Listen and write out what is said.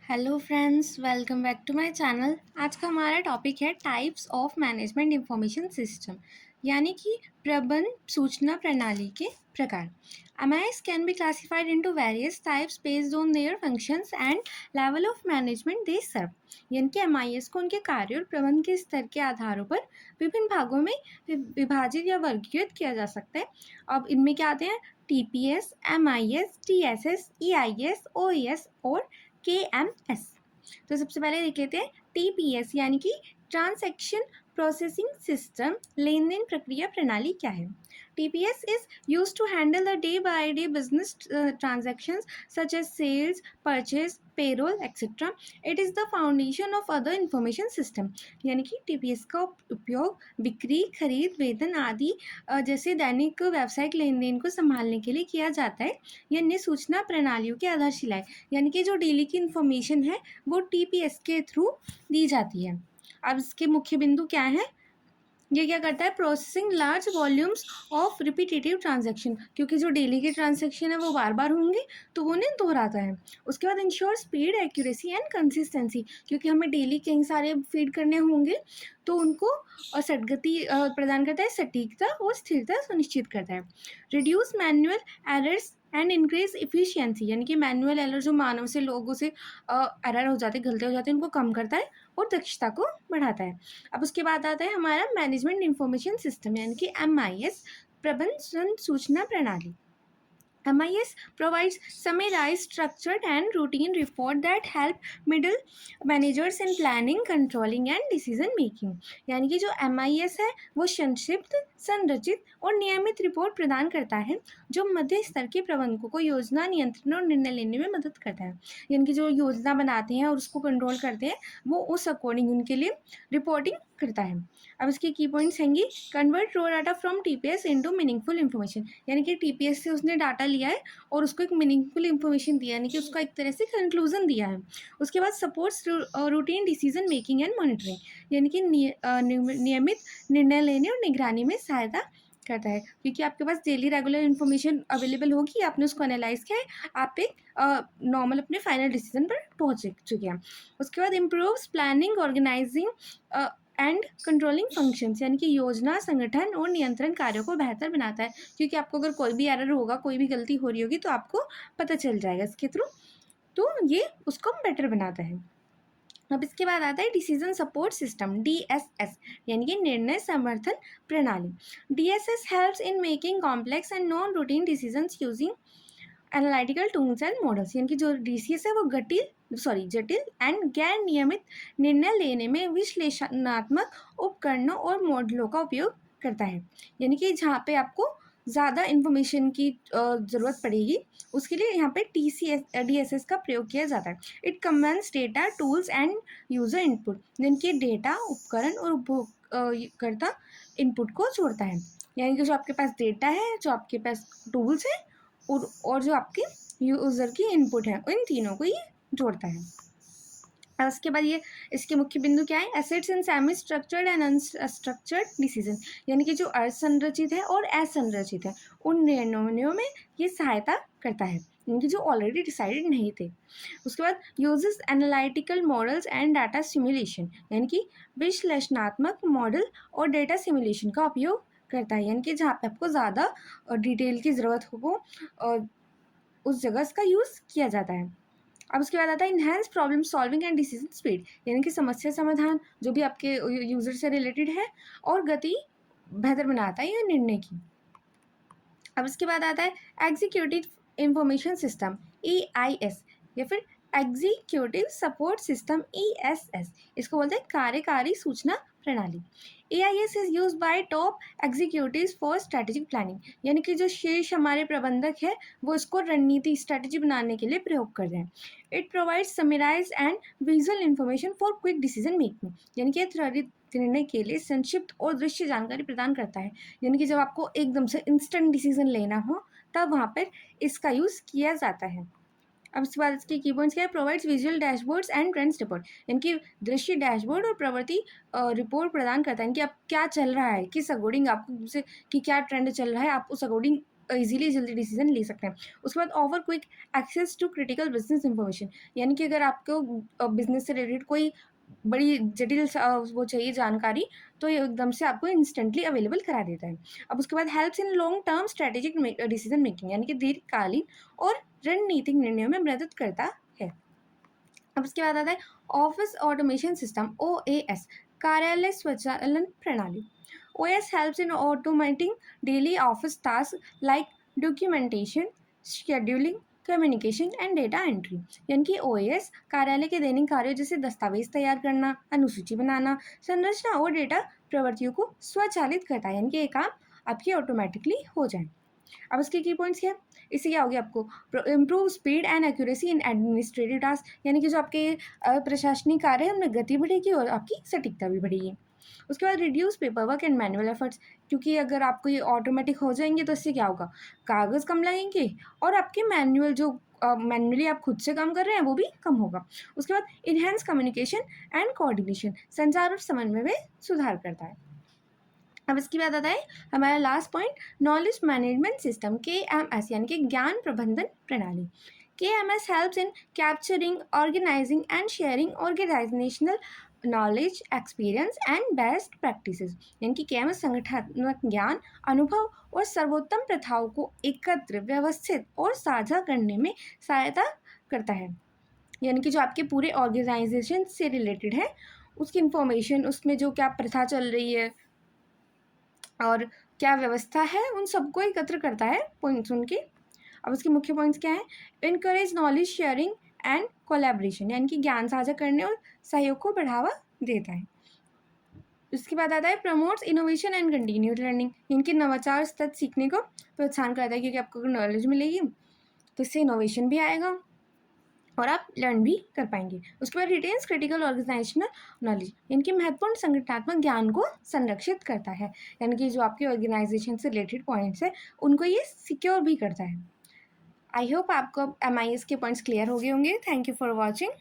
Hello friends, welcome back to my channel. आज का हमारा टॉपिक है types of management information system, यानी कि प्रबंध सूचना प्रणाली के प्रकार। MIS can be classified into various types based on their functions and level of management they serve. यानी कि एमआईएस को उनके कार्य और प्रबंध के स्तर के आधारों पर विभिन्न भागों में विभाजित या वर्गीकृत किया जा सकता है। अब इनमें क्या आते हैं? टीपीएस, एमआईएस, टीएसएस, ईआईएस, ओईएस और KMS। तो सबसे पहले देख लेते हैं TPS, यानी कि ट्रांजैक्शन प्रोसेसिंग सिस्टम, लेन देन प्रक्रिया प्रणाली क्या है? TPS is used to handle the day by day business transactions such as sales, purchase, payroll, etc. It is the foundation of other information system। यानी कि TPS का उपयोग बिक्री, खरीद, वेतन आदि जैसे दैनिक व्यावसायिक लेन देन को संभालने के लिए किया जाता है। यह अन्य सूचना प्रणालियों की आधारशिला है, यानी कि जो डेली की इंफॉर्मेशन है वो TPS के थ्रू दी जाती है। अब इसके मुख्य बिंदु क्या है? ये क्या करता है? Processing large volumes of repetitive transaction, क्योंकि जो डेली के ट्रांजैक्शन है वो बार बार होंगे तो वो उन्हें दोहराता है। उसके बाद ensure speed, accuracy and consistency, क्योंकि हमें डेली कई सारे फीड करने होंगे तो उनको सदगति प्रदान करता है, सटीकता और स्थिरता सुनिश्चित करता है। Reduce manual errors and increase efficiency, यानी कि मैनुअल एरर जो मानव से लोगों से एरर हो जाते, गलती हो जाती है, उनको कम करता है और दक्षता को बढ़ाता है। अब उसके बाद आता है हमारा मैनेजमेंट इंफॉर्मेशन सिस्टम, यानी कि MIS, प्रबंधन सूचना प्रणाली। MIS provides summarized, structured and routine report that help middle managers in planning, controlling and decision making। यानी कि जो MIS है वो संक्षिप्त, संरचित और नियमित रिपोर्ट प्रदान करता है जो मध्य स्तर के प्रबंधकों को योजना, नियंत्रण और निर्णय लेने में मदद करता है। यानी कि जो योजना बनाते हैं और उसको कंट्रोल करते हैं वो उस अकॉर्डिंग उनके लिए रिपोर्टिंग करता है। अब इसके की पॉइंट्स हैंगी, convert raw data from TPS into meaningful information, यानी कि TPS से उसने डाटा लिया है और उसको एक मीनिंगफुल इन्फॉर्मेशन दिया, यानी कि उसका एक तरह से कंक्लूजन दिया है। उसके बाद supports routine decision making and monitoring, यानी कि नियमित निर्णय लेने और निगरानी में सहायता करता है, क्योंकि आपके पास डेली रेगुलर इन्फॉर्मेशन अवेलेबल होगी, आपने उसको एनालाइज किया है, आप एक नॉर्मल अपने फाइनल डिसीजन पर पहुंच चुके हैं। उसके बाद improves planning, organising and controlling functions, यानी कि योजना, संगठन और नियंत्रण कार्यों को बेहतर बनाता है, क्योंकि आपको अगर कोई भी एरर होगा, कोई भी गलती हो रही होगी तो आपको पता चल जाएगा इसके थ्रू, तो ये उसको बेटर बनाता है। अब इसके बाद आता है डिसीजन सपोर्ट सिस्टम, DSS, यानी कि निर्णय समर्थन प्रणाली। DSS helps in making complex and non routine decisions using analytical tools and models, यानी कि जो DCS है वो जटिल एंड गैर नियमित निर्णय लेने में विश्लेषणात्मक उपकरणों और मॉडलों का उपयोग करता है। यानी कि जहाँ पे आपको ज़्यादा इन्फॉर्मेशन की ज़रूरत पड़ेगी उसके लिए यहाँ पे DSS का प्रयोग किया जाता है। It combines data, tools end user input, जिनके डेटा, उपकरण और उपयोगकर्ता इनपुट को जोड़ता है। यानी कि जो आपके पास डेटा है, जो आपके पास टूल्स हैं और जो आपके यूज़र की इनपुट है, इन तीनों को ये जोड़ता है। और उसके बाद ये इसके मुख्य बिंदु क्या है? Assets in semi structured and unstructured decision, यानी कि जो असंरचित है और असंरचित है उन निर्णयों में ये सहायता करता है, यानी कि जो ऑलरेडी डिसाइडेड नहीं थे। उसके बाद uses analytical models and data simulation, यानी कि विश्लेषणात्मक मॉडल और डेटा सिमुलेशन का उपयोग करता है, यानी कि जहाँ पे आपको ज़्यादा डिटेल की ज़रूरत हो उस जगह इसका यूज़ किया जाता है। अब उसके बाद आता है enhance problem solving and decision speed, यानी कि समस्या समाधान जो भी आपके यूज़र से रिलेटेड है और गति बेहतर बनाता है ये निर्णय की। अब इसके बाद आता है एग्जीक्यूटिव इंफॉर्मेशन सिस्टम, EIS, या फिर एग्जीक्यूटिव सपोर्ट सिस्टम, ESS, इसको बोलते हैं कार्यकारी सूचना प्रणाली। AIS is use by top executives for strategic planning, यानी कि जो शीर्ष हमारे प्रबंधक है वो इसको रणनीति स्ट्रेटेजी बनाने के लिए प्रयोग कर रहे हैं। It provides summarise and visual information for quick decision making, यानी कि त्वरित निर्णय के लिए संक्षिप्त और दृश्य जानकारी प्रदान करता है, यानी कि जब आपको एकदम से इंस्टेंट डिसीजन लेना हो तब वहाँ पर इसका यूज़ किया जाता है। अब इसके बाद इसके की पॉइंट्स क्या है? Provides visual dashboards and trends report, यानी कि दृश्य डैशबोर्ड और प्रवृत्ति रिपोर्ट प्रदान करता है, कि अब क्या चल रहा है, किस अकॉर्डिंग आपको जैसे कि क्या ट्रेंड चल रहा है आप उस अकॉर्डिंग ईजिली जल्दी डिसीजन ले सकते हैं। उसके बाद offer quick access to critical business information, यानी कि अगर आपको बिजनेस से रिलेटेड कोई बड़ी जटिल वो चाहिए जानकारी, तो ये एकदम से आपको इंस्टेंटली अवेलेबल करा देता है। अब उसके बाद helps in long term strategic decision making, यानी कि दीर्घकालीन और रणनीतिक निर्णयों में मदद करता है। अब उसके बाद आता है ऑफिस ऑटोमेशन सिस्टम, OAS, कार्यालय स्वचालन प्रणाली। OAS helps in automating daily office task like documentation, scheduling, communication and data entry, यानी कि OAS कार्यालय के दैनिक कार्यों जैसे दस्तावेज तैयार करना, अनुसूची बनाना, संरचना और डेटा प्रवृत्तियों को स्वचालित करता है, यानी कि ये काम आपकी ऑटोमेटिकली हो जाए। अब इसके की पॉइंट्स क्या है, इससे क्या होगी आपको improve speed and accuracy in administrative task, यानी कि जो आपके प्रशासनिक कार्य है उनमें गति बढ़ेगी और आपकी सटीकता भी बढ़ेगी। उसके बाद reduce paper work and manual efforts, क्योंकि अगर आपको ये ऑटोमेटिक हो जाएंगे तो इससे क्या होगा, कागज़ कम लगेंगे और आपके मैनुअल जो मैनुअली आप खुद से काम कर रहे हैं वो भी कम होगा। उसके बाद इनहेंस कम्युनिकेशन एंड कोऑर्डिनेशन, संचार और समन्वय में सुधार करता है। अब इसके बाद आता है हमारा last point, knowledge management system, KMS, यानी कि ज्ञान प्रबंधन प्रणाली। KMS helps in capturing, organising and sharing organisational knowledge, experience and best practices, यानी कि KMS संगठनात्मक ज्ञान, अनुभव और सर्वोत्तम प्रथाओं को एकत्र, व्यवस्थित और साझा करने में सहायता करता है, यानी कि जो आपके पूरे ऑर्गेनाइजेशन से रिलेटेड है उसकी इंफॉर्मेशन, उसमें जो क्या प्रथा चल रही है और क्या व्यवस्था है उन सबको एकत्र करता है पॉइंट्स उनके। अब उसके मुख्य पॉइंट्स क्या है, encourage knowledge sharing and collaboration, यानी कि ज्ञान साझा करने और सहयोग को बढ़ावा देता है। उसके बाद आता है promotes innovation and continued learning, इनके नवाचार सतत सीखने को प्रोत्साहन करता है, क्योंकि आपको नॉलेज मिलेगी तो इससे इनोवेशन भी आएगा और आप लर्न भी कर पाएंगे। उसके बाद रिटेन्स क्रिटिकल ऑर्गेनाइजेशनल नॉलेज, इनकी महत्वपूर्ण संगठनात्मक ज्ञान को संरक्षित करता है, यानी कि जो आपके ऑर्गेनाइजेशन से रिलेटेड पॉइंट्स है उनको ये सिक्योर भी करता है। आई होप आपको MIS के पॉइंट्स क्लियर हो गए होंगे। Thank you for watching.